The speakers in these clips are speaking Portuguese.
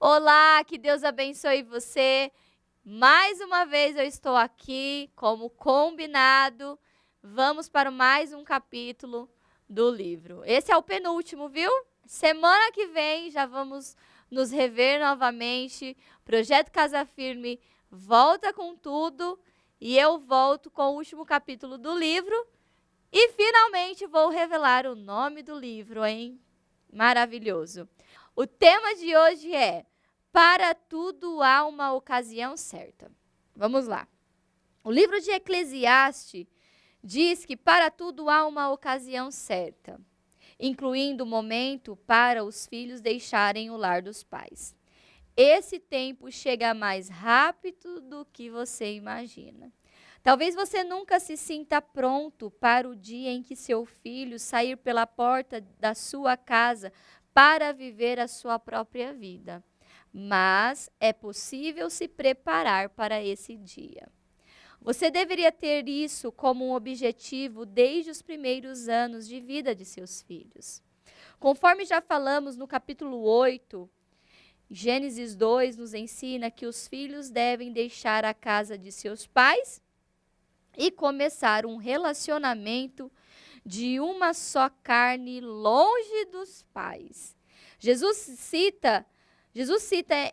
Olá, que Deus abençoe você. Mais uma vez eu estou aqui, como combinado. Vamos para mais um capítulo do livro. Esse é o penúltimo, viu? Semana que vem já vamos nos rever novamente. Projeto Casa Firme volta com tudo e eu volto com o último capítulo do livro. E finalmente vou revelar o nome do livro, hein? Maravilhoso. O tema de hoje é: para tudo há uma ocasião certa. Vamos lá. O livro de Eclesiastes diz que para tudo há uma ocasião certa, incluindo o momento para os filhos deixarem o lar dos pais. Esse tempo chega mais rápido do que você imagina. Talvez você nunca se sinta pronto para o dia em que seu filho sair pela porta da sua casa para viver a sua própria vida. Mas é possível se preparar para esse dia. Você deveria ter isso como um objetivo desde os primeiros anos de vida de seus filhos. Conforme já falamos no capítulo 8, Gênesis 2 nos ensina que os filhos devem deixar a casa de seus pais e começar um relacionamento de uma só carne longe dos pais. Jesus cita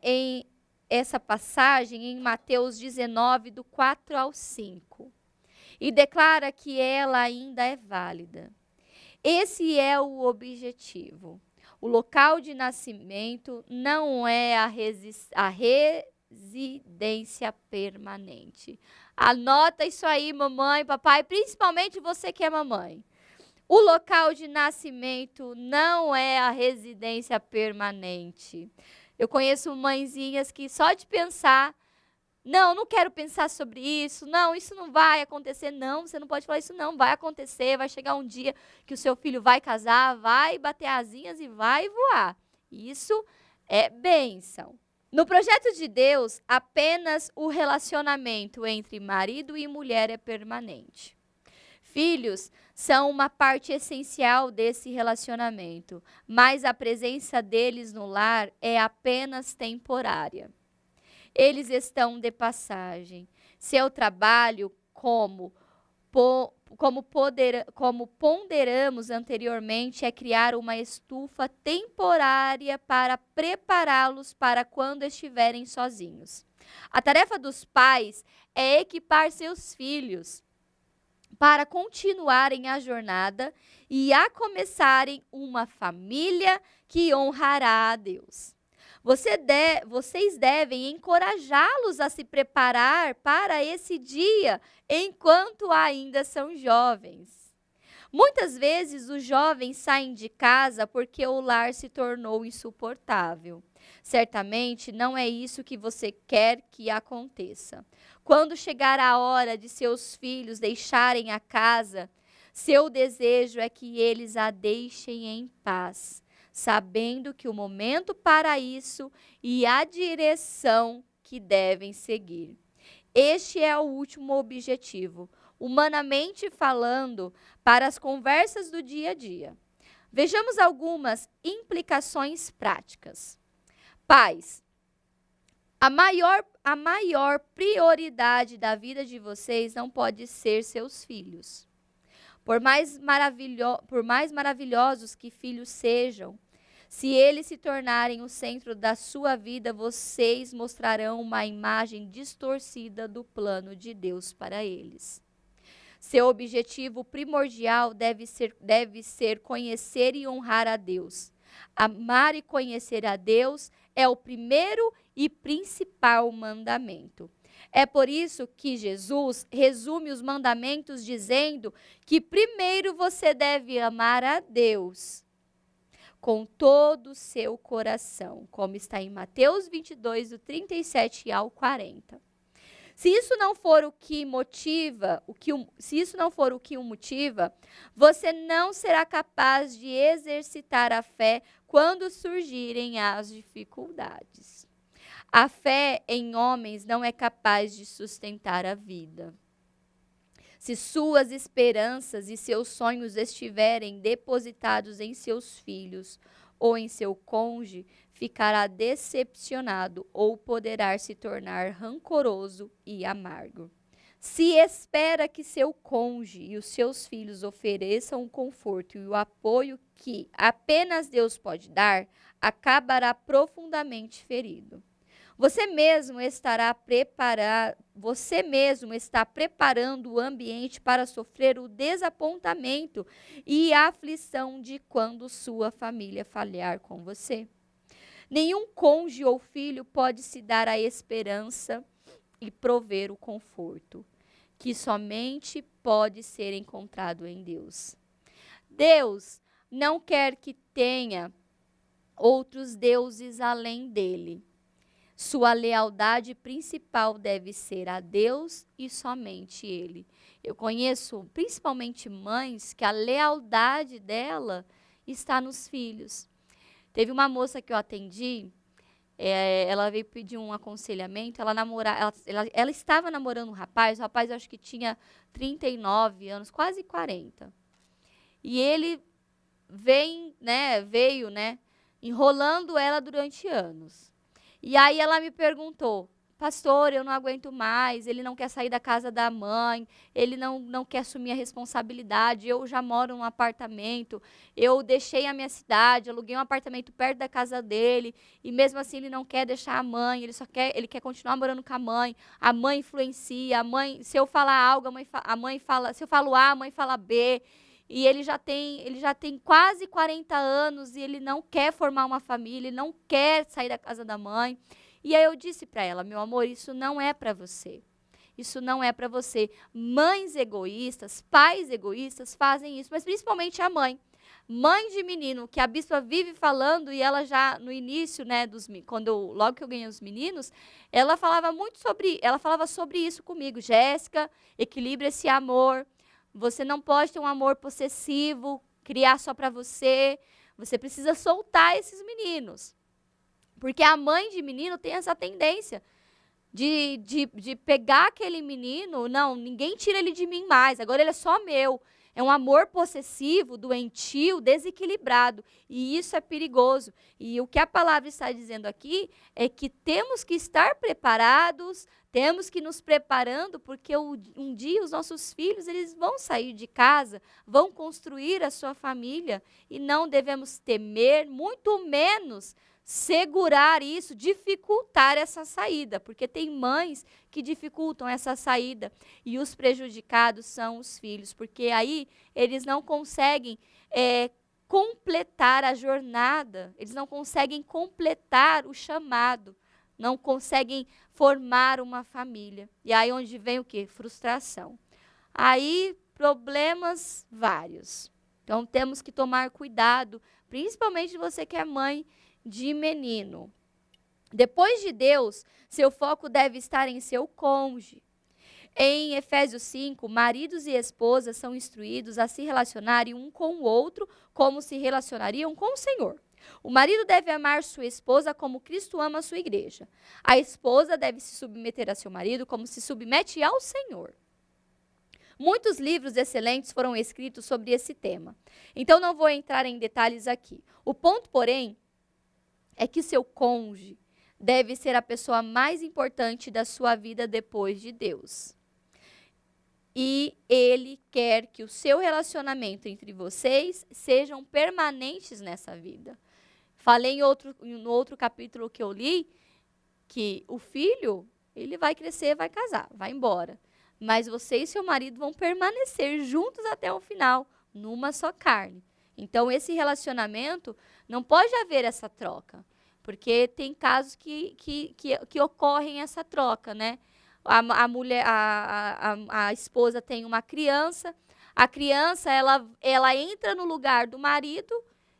em essa passagem em Mateus 19, do 4 ao 5, e declara que ela ainda é válida. Esse é o objetivo. O local de nascimento não é a residência permanente. Anota isso aí, mamãe, papai, principalmente você que é mamãe. O local de nascimento não é a residência permanente. Eu conheço mãezinhas que só de pensar, não quero pensar sobre isso, não, isso não vai acontecer, não, você não pode falar isso, não, vai acontecer, vai chegar um dia que o seu filho vai casar, vai bater asinhas e vai voar. Isso é bênção. No projeto de Deus, apenas o relacionamento entre marido e mulher é permanente. Filhos são uma parte essencial desse relacionamento, mas a presença deles no lar é apenas temporária. Eles estão de passagem. Seu trabalho, como ponderamos anteriormente, é criar uma estufa temporária para prepará-los para quando estiverem sozinhos. A tarefa dos pais é equipar seus filhos para continuarem a jornada e a começarem uma família que honrará a Deus. Vocês devem encorajá-los a se preparar para esse dia enquanto ainda são jovens. Muitas vezes os jovens saem de casa porque o lar se tornou insuportável. Certamente não é isso que você quer que aconteça. Quando chegar a hora de seus filhos deixarem a casa, seu desejo é que eles a deixem em paz, sabendo que o momento para isso e a direção que devem seguir. Este é o último objetivo, humanamente falando, para as conversas do dia a dia. Vejamos algumas implicações práticas. Pais, a maior prioridade da vida de vocês não pode ser seus filhos. Por mais maravilhosos que filhos sejam, se eles se tornarem o centro da sua vida, vocês mostrarão uma imagem distorcida do plano de Deus para eles. Seu objetivo primordial deve ser conhecer e honrar a Deus. Amar e conhecer a Deus é o primeiro e principal mandamento. É por isso que Jesus resume os mandamentos dizendo que primeiro você deve amar a Deus com todo o seu coração, como está em Mateus 22, do 37 ao 40. Se isso não for o que o motiva, você não será capaz de exercitar a fé quando surgirem as dificuldades. A fé em homens não é capaz de sustentar a vida. Se suas esperanças e seus sonhos estiverem depositados em seus filhos ou em seu cônjuge, ficará decepcionado ou poderá se tornar rancoroso e amargo. Se espera que seu cônjuge e os seus filhos ofereçam o conforto e o apoio que apenas Deus pode dar, acabará profundamente ferido. Você mesmo está preparando o ambiente para sofrer o desapontamento e a aflição de quando sua família falhar com você. Nenhum cônjuge ou filho pode se dar a esperança e prover o conforto, que somente pode ser encontrado em Deus. Deus não quer que tenha outros deuses além dele. Sua lealdade principal deve ser a Deus e somente Ele. Eu conheço principalmente mães que a lealdade dela está nos filhos. Teve uma moça que eu atendi, ela veio pedir um aconselhamento, ela estava namorando um rapaz, o rapaz eu acho que tinha 39 anos, quase 40. E ele veio, enrolando ela durante anos. E aí ela me perguntou, pastor, eu não aguento mais, ele não quer sair da casa da mãe, ele não quer assumir a responsabilidade, eu já moro num apartamento, eu deixei a minha cidade, aluguei um apartamento perto da casa dele, e mesmo assim ele não quer deixar a mãe, ele quer continuar morando com a mãe influencia, se eu falar algo, a mãe fala, se eu falo A, a mãe fala B, e ele já tem quase 40 anos e ele não quer formar uma família, ele não quer sair da casa da mãe. E aí eu disse para ela, meu amor, isso não é para você. Isso não é para você. Mães egoístas, pais egoístas fazem isso, mas principalmente a mãe. Mãe de menino, que a bispa vive falando, e ela já no início, logo que eu ganhei os meninos, ela falava sobre isso comigo. Jéssica, equilibre esse amor. Você não pode ter um amor possessivo, criar só para você. Você precisa soltar esses meninos. Porque a mãe de menino tem essa tendência de pegar aquele menino, não, ninguém tira ele de mim mais, agora ele é só meu. É um amor possessivo, doentio, desequilibrado. E isso é perigoso. E o que a palavra está dizendo aqui é que temos que estar preparados, temos que nos preparando, porque um dia os nossos filhos eles vão sair de casa, vão construir a sua família. E não devemos temer, muito menos segurar isso, dificultar essa saída, porque tem mães que dificultam essa saída e os prejudicados são os filhos, porque aí eles não conseguem completar a jornada, eles não conseguem completar o chamado, não conseguem formar uma família. E aí onde vem o quê? Frustração. Aí problemas vários. Então temos que tomar cuidado, principalmente você que é mãe de menino. Depois de Deus, seu foco deve estar em seu cônjuge. Em Efésios 5, maridos e esposas são instruídos a se relacionarem um com o outro como se relacionariam com o Senhor. O marido deve amar sua esposa como Cristo ama a sua igreja. A esposa deve se submeter a seu marido como se submete ao Senhor. Muitos livros excelentes foram escritos sobre esse tema. Então não vou entrar em detalhes aqui. O ponto, porém, é que seu cônjuge deve ser a pessoa mais importante da sua vida depois de Deus. E ele quer que o seu relacionamento entre vocês sejam permanentes nessa vida. Falei no outro capítulo que eu li, que o filho, ele vai crescer, vai casar, vai embora. Mas você e seu marido vão permanecer juntos até o final, numa só carne. Então, esse relacionamento, não pode haver essa troca. Porque tem casos que ocorrem essa troca, né? A esposa tem uma criança, a criança ela entra no lugar do marido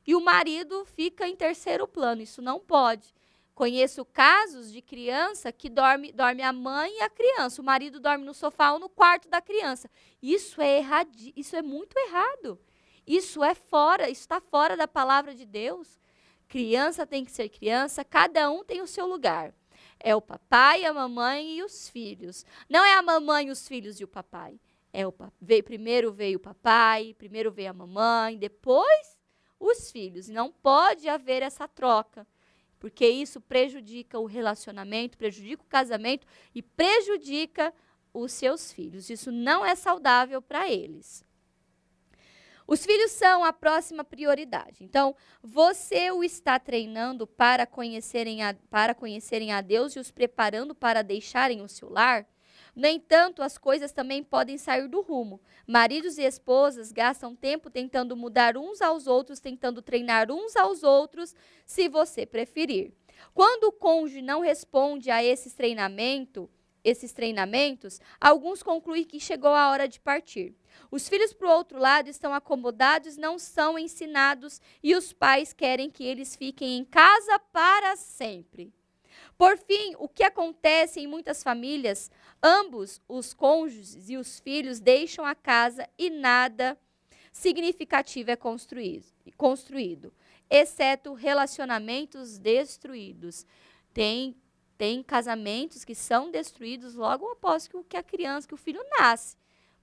e o marido fica em terceiro plano. Isso não pode. Conheço casos de criança que dorme a mãe e a criança. O marido dorme no sofá ou no quarto da criança. Isso é isso é muito errado. Isso está fora da palavra de Deus. Criança tem que ser criança, cada um tem o seu lugar. É o papai, a mamãe e os filhos. Não é a mamãe, os filhos e o papai. Primeiro veio o papai, primeiro veio a mamãe, depois os filhos. Não pode haver essa troca. porque isso prejudica o relacionamento, prejudica o casamento e prejudica os seus filhos. Isso não é saudável para eles. Os filhos são a próxima prioridade. Então, você o está treinando para conhecerem a Deus e os preparando para deixarem o seu lar? No entanto, as coisas também podem sair do rumo. Maridos e esposas gastam tempo tentando mudar uns aos outros, tentando treinar uns aos outros, se você preferir. Quando o cônjuge não responde a esses treinamentos, alguns concluem que chegou a hora de partir. Os filhos, por outro lado, estão acomodados, não são ensinados e os pais querem que eles fiquem em casa para sempre. Por fim, o que acontece em muitas famílias, ambos, os cônjuges e os filhos, deixam a casa e nada significativo é construído, exceto relacionamentos destruídos. Tem casamentos que são destruídos logo após que o filho nasce,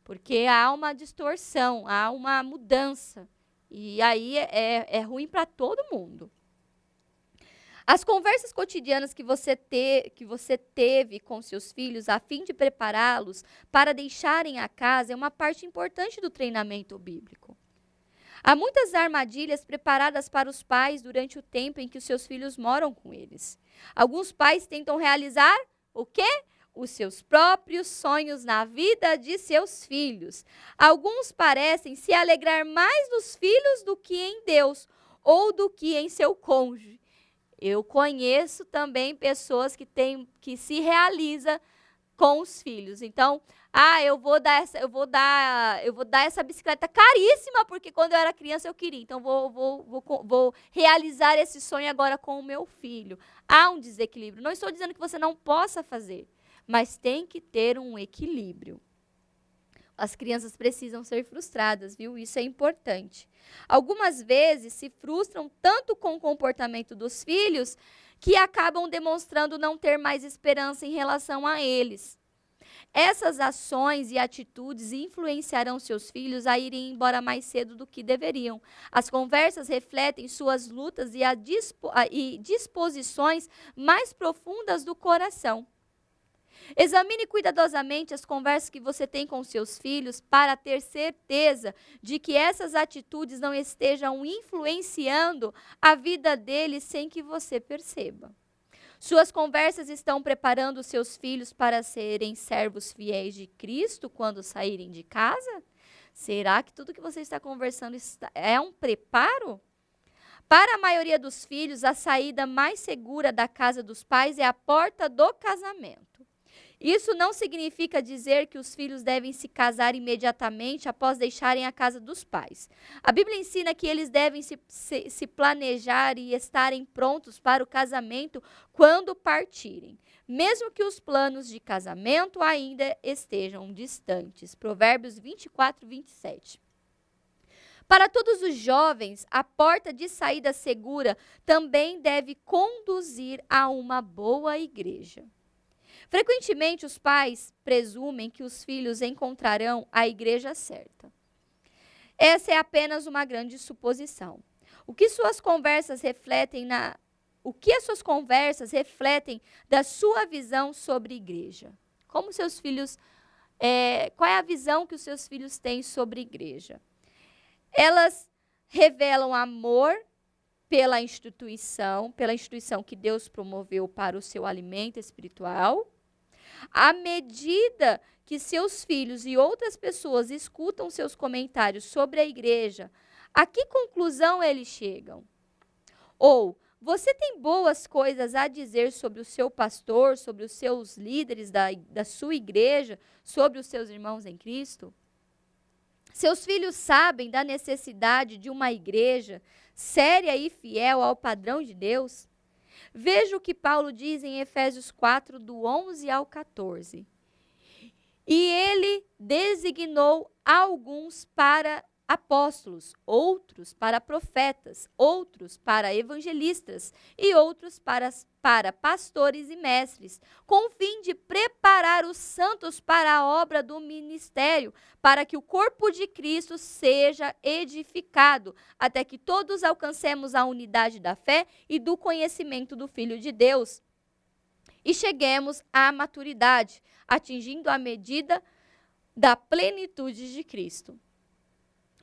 porque há uma distorção, há uma mudança, e aí é ruim para todo mundo. As conversas cotidianas que você teve com seus filhos a fim de prepará-los para deixarem a casa é uma parte importante do treinamento bíblico. Há muitas armadilhas preparadas para os pais durante o tempo em que os seus filhos moram com eles. Alguns pais tentam realizar o quê? Os seus próprios sonhos na vida de seus filhos. Alguns parecem se alegrar mais dos filhos do que em Deus ou do que em seu cônjuge. Eu conheço também pessoas que se realizam com os filhos. Então, eu vou dar essa bicicleta caríssima porque quando eu era criança eu queria. Então vou realizar esse sonho agora com o meu filho. Há um desequilíbrio. Não estou dizendo que você não possa fazer, mas tem que ter um equilíbrio. As crianças precisam ser frustradas, viu? Isso é importante. Algumas vezes se frustram tanto com o comportamento dos filhos que acabam demonstrando não ter mais esperança em relação a eles. Essas ações e atitudes influenciarão seus filhos a irem embora mais cedo do que deveriam. As conversas refletem suas lutas e disposições mais profundas do coração. Examine cuidadosamente as conversas que você tem com seus filhos para ter certeza de que essas atitudes não estejam influenciando a vida deles sem que você perceba. Suas conversas estão preparando seus filhos para serem servos fiéis de Cristo quando saírem de casa? Será que tudo que você está conversando é um preparo? Para a maioria dos filhos, a saída mais segura da casa dos pais é a porta do casamento. Isso não significa dizer que os filhos devem se casar imediatamente após deixarem a casa dos pais. A Bíblia ensina que eles devem se planejar e estarem prontos para o casamento quando partirem, mesmo que os planos de casamento ainda estejam distantes. Provérbios 24, 27. Para todos os jovens, a porta de saída segura também deve conduzir a uma boa igreja. Frequentemente, os pais presumem que os filhos encontrarão a igreja certa. Essa é apenas uma grande suposição. O que as suas conversas refletem da sua visão sobre igreja? Como seus filhos, qual é a visão que os seus filhos têm sobre igreja? Elas revelam amor pela instituição que Deus promoveu para o seu alimento espiritual. À medida que seus filhos e outras pessoas escutam seus comentários sobre a igreja, a que conclusão eles chegam? Ou, você tem boas coisas a dizer sobre o seu pastor, sobre os seus líderes da sua igreja, sobre os seus irmãos em Cristo? Seus filhos sabem da necessidade de uma igreja séria e fiel ao padrão de Deus? Veja o que Paulo diz em Efésios 4, do 11 ao 14. E ele designou alguns para apóstolos, outros para profetas, outros para evangelistas e outros para pastores e mestres, com o fim de preparar os santos para a obra do ministério, para que o corpo de Cristo seja edificado, até que todos alcancemos a unidade da fé e do conhecimento do Filho de Deus e cheguemos à maturidade, atingindo a medida da plenitude de Cristo.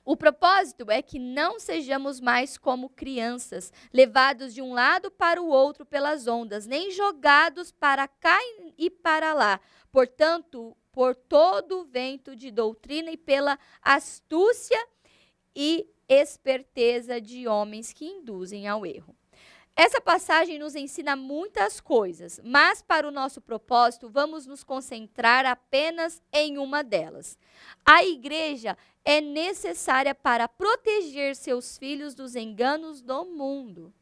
O propósito é que não sejamos mais como crianças, levados de um lado para o outro pelas ondas, nem jogados para cá e para lá. Portanto, por todo o vento de doutrina e pela astúcia e esperteza de homens que induzem ao erro. Essa passagem nos ensina muitas coisas, mas para o nosso propósito, vamos nos concentrar apenas em uma delas. A igreja é necessária para proteger seus filhos dos enganos do mundo.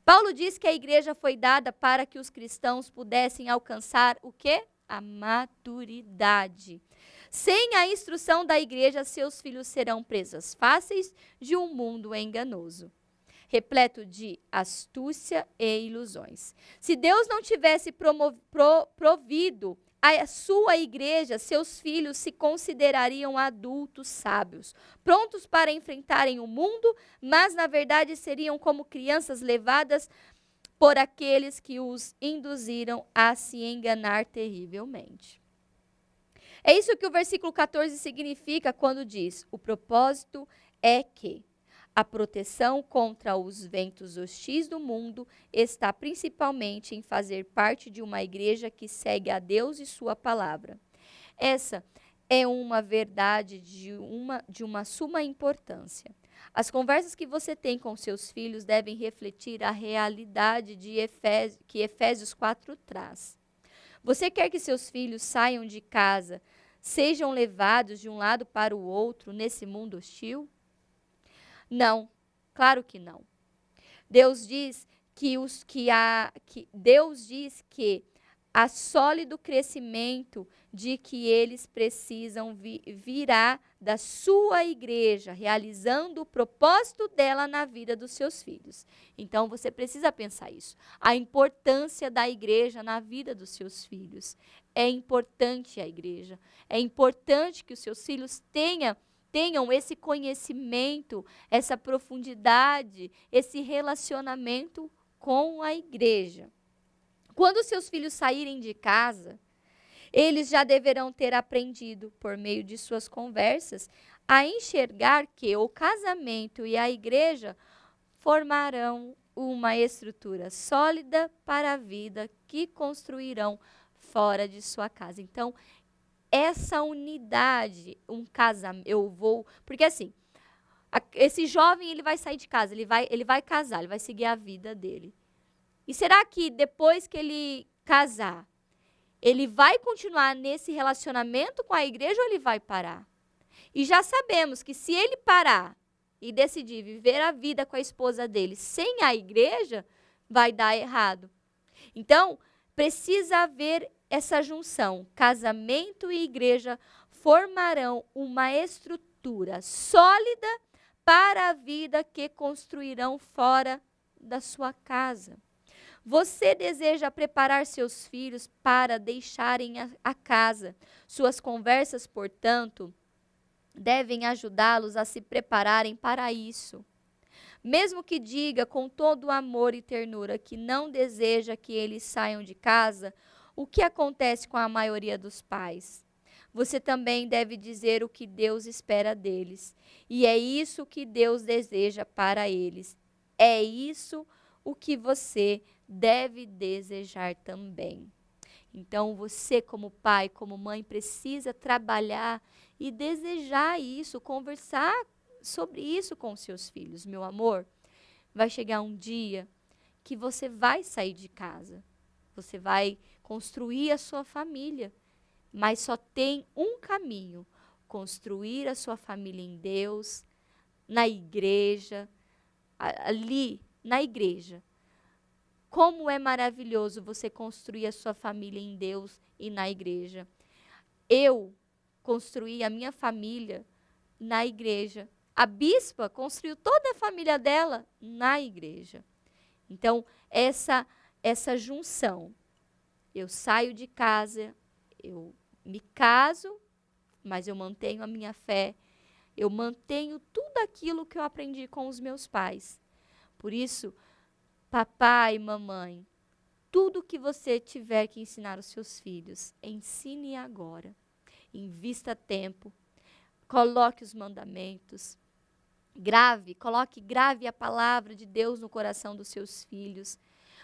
Paulo diz que a igreja foi dada para que os cristãos pudessem alcançar o quê? A maturidade. Sem a instrução da igreja, seus filhos serão presas fáceis de um mundo enganoso, repleto de astúcia e ilusões. Se Deus não tivesse provido a sua igreja, seus filhos se considerariam adultos sábios, prontos para enfrentarem o mundo, mas na verdade seriam como crianças levadas por aqueles que os induziram a se enganar terrivelmente. É isso que o versículo 14 significa quando diz: o propósito é que a proteção contra os ventos hostis do mundo está principalmente em fazer parte de uma igreja que segue a Deus e sua palavra. Essa é uma verdade de uma suma importância. As conversas que você tem com seus filhos devem refletir a realidade que Efésios 4 traz. Você quer que seus filhos saiam de casa, sejam levados de um lado para o outro nesse mundo hostil? Não, claro que não. Deus diz que há sólido crescimento de que eles precisam virá da sua igreja, realizando o propósito dela na vida dos seus filhos. Então você precisa pensar isso. A importância da igreja na vida dos seus filhos. É importante a igreja. É importante que os seus filhos tenham esse conhecimento, essa profundidade, esse relacionamento com a igreja. Quando seus filhos saírem de casa, eles já deverão ter aprendido, por meio de suas conversas, a enxergar que o casamento e a igreja formarão uma estrutura sólida para a vida que construirão fora de sua casa. Então, essa unidade, porque assim, esse jovem ele vai sair de casa, ele vai casar, ele vai seguir a vida dele. E será que depois que ele casar, ele vai continuar nesse relacionamento com a igreja ou ele vai parar? E já sabemos que se ele parar e decidir viver a vida com a esposa dele sem a igreja, vai dar errado. Então, precisa haver essa junção. Casamento e igreja formarão uma estrutura sólida para a vida que construirão fora da sua casa. Você deseja preparar seus filhos para deixarem a casa. Suas conversas, portanto, devem ajudá-los a se prepararem para isso. Mesmo que diga com todo amor e ternura que não deseja que eles saiam de casa, o que acontece com a maioria dos pais? Você também deve dizer o que Deus espera deles. E é isso que Deus deseja para eles. É isso o que você deve desejar também. Então, você como pai, como mãe, precisa trabalhar e desejar isso, conversar sobre isso com seus filhos. Meu amor, vai chegar um dia que você vai sair de casa. Você vai construir a sua família, mas só tem um caminho: construir a sua família em Deus, na igreja, ali na igreja. Como é maravilhoso você construir a sua família em Deus e na igreja. Eu construí a minha família na igreja, a bispa construiu toda a família dela na igreja. Então, essa junção, eu saio de casa, eu me caso, mas eu mantenho a minha fé, eu mantenho tudo aquilo que eu aprendi com os meus pais. Por isso, papai e mamãe, tudo que você tiver que ensinar os seus filhos, ensine agora. Invista tempo, coloque os mandamentos, grave a palavra de Deus no coração dos seus filhos.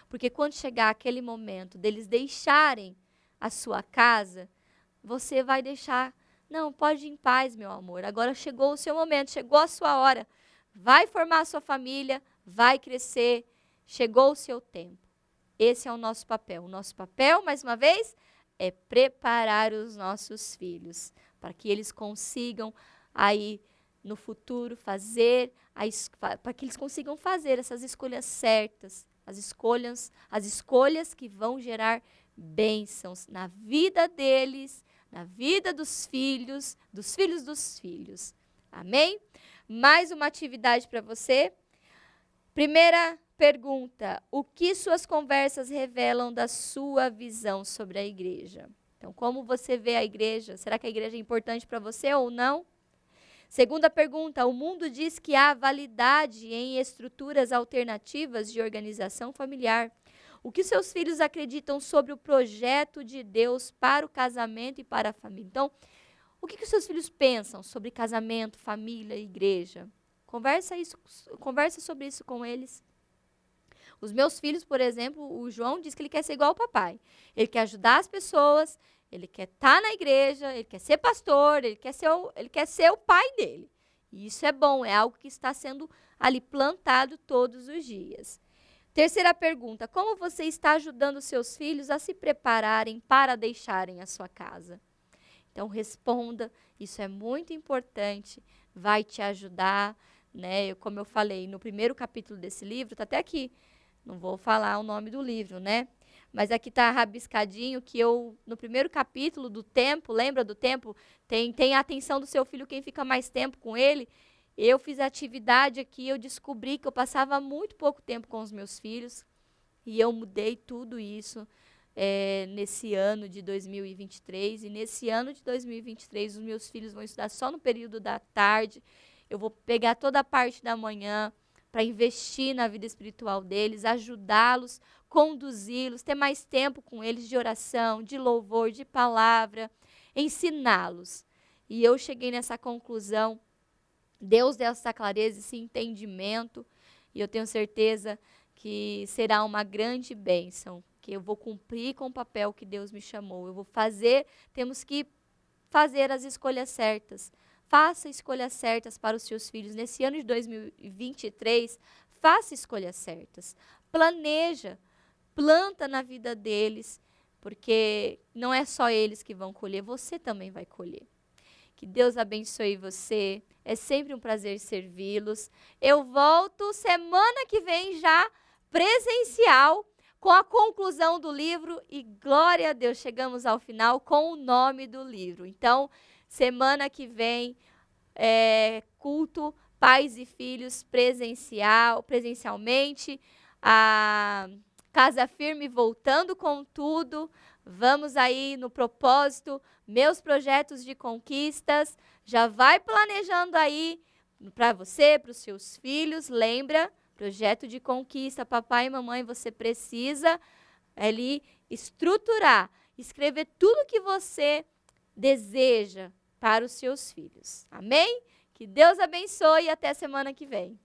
Porque quando chegar aquele momento deles deixarem a sua casa, você vai deixar, não, pode ir em paz, meu amor, agora chegou o seu momento, chegou a sua hora, vai formar a sua família, vai crescer, chegou o seu tempo. Esse é o nosso papel. O nosso papel, mais uma vez, é preparar os nossos filhos para que eles consigam aí no futuro fazer, para que eles consigam fazer essas escolhas certas, as escolhas que vão gerar bênçãos na vida deles, na vida dos filhos dos filhos. Amém? Mais uma atividade para você. Primeira pergunta: o que suas conversas revelam da sua visão sobre a igreja? Então, como você vê a igreja? Será que a igreja é importante para você ou não? Segunda pergunta: o mundo diz que há validade em estruturas alternativas de organização familiar. O que seus filhos acreditam sobre o projeto de Deus para o casamento e para a família? Então, o que os seus filhos pensam sobre casamento, família e igreja? Conversa sobre isso com eles. Os meus filhos, por exemplo, o João diz que ele quer ser igual ao papai. Ele quer ajudar as pessoas, ele quer estar na igreja, ele quer ser pastor, ele quer ser o pai dele. E isso é bom, é algo que está sendo ali plantado todos os dias. Terceira pergunta: como você está ajudando seus filhos a se prepararem para deixarem a sua casa? Então responda, isso é muito importante, vai te ajudar, né? Como eu falei no primeiro capítulo desse livro, está até aqui, não vou falar o nome do livro, né? Mas aqui está rabiscadinho que no primeiro capítulo do tempo, lembra do tempo? Tem a atenção do seu filho, quem fica mais tempo com ele. Eu fiz a atividade aqui, eu descobri que eu passava muito pouco tempo com os meus filhos e eu mudei tudo isso nesse ano de 2023. E nesse ano de 2023, os meus filhos vão estudar só no período da tarde. Eu vou pegar toda a parte da manhã para investir na vida espiritual deles, ajudá-los, conduzi-los, ter mais tempo com eles de oração, de louvor, de palavra, ensiná-los. E eu cheguei nessa conclusão. Deus deu essa clareza, esse entendimento, e eu tenho certeza que será uma grande bênção, que eu vou cumprir com o papel que Deus me chamou. Temos que fazer as escolhas certas. Faça escolhas certas para os seus filhos. Nesse ano de 2023, faça escolhas certas. Planeja, planta na vida deles, porque não é só eles que vão colher, você também vai colher. Que Deus abençoe você. É sempre um prazer servi-los. Eu volto semana que vem já presencial com a conclusão do livro e glória a Deus, chegamos ao final com o nome do livro. Então, semana que vem, culto pais e filhos presencialmente, a Casa Firme voltando com tudo. Vamos aí no propósito, meus projetos de conquistas. Já vai planejando aí para você, para os seus filhos. Lembra, projeto de conquista, papai e mamãe, você precisa ali estruturar, escrever tudo que você deseja para os seus filhos. Amém? Que Deus abençoe e até semana que vem.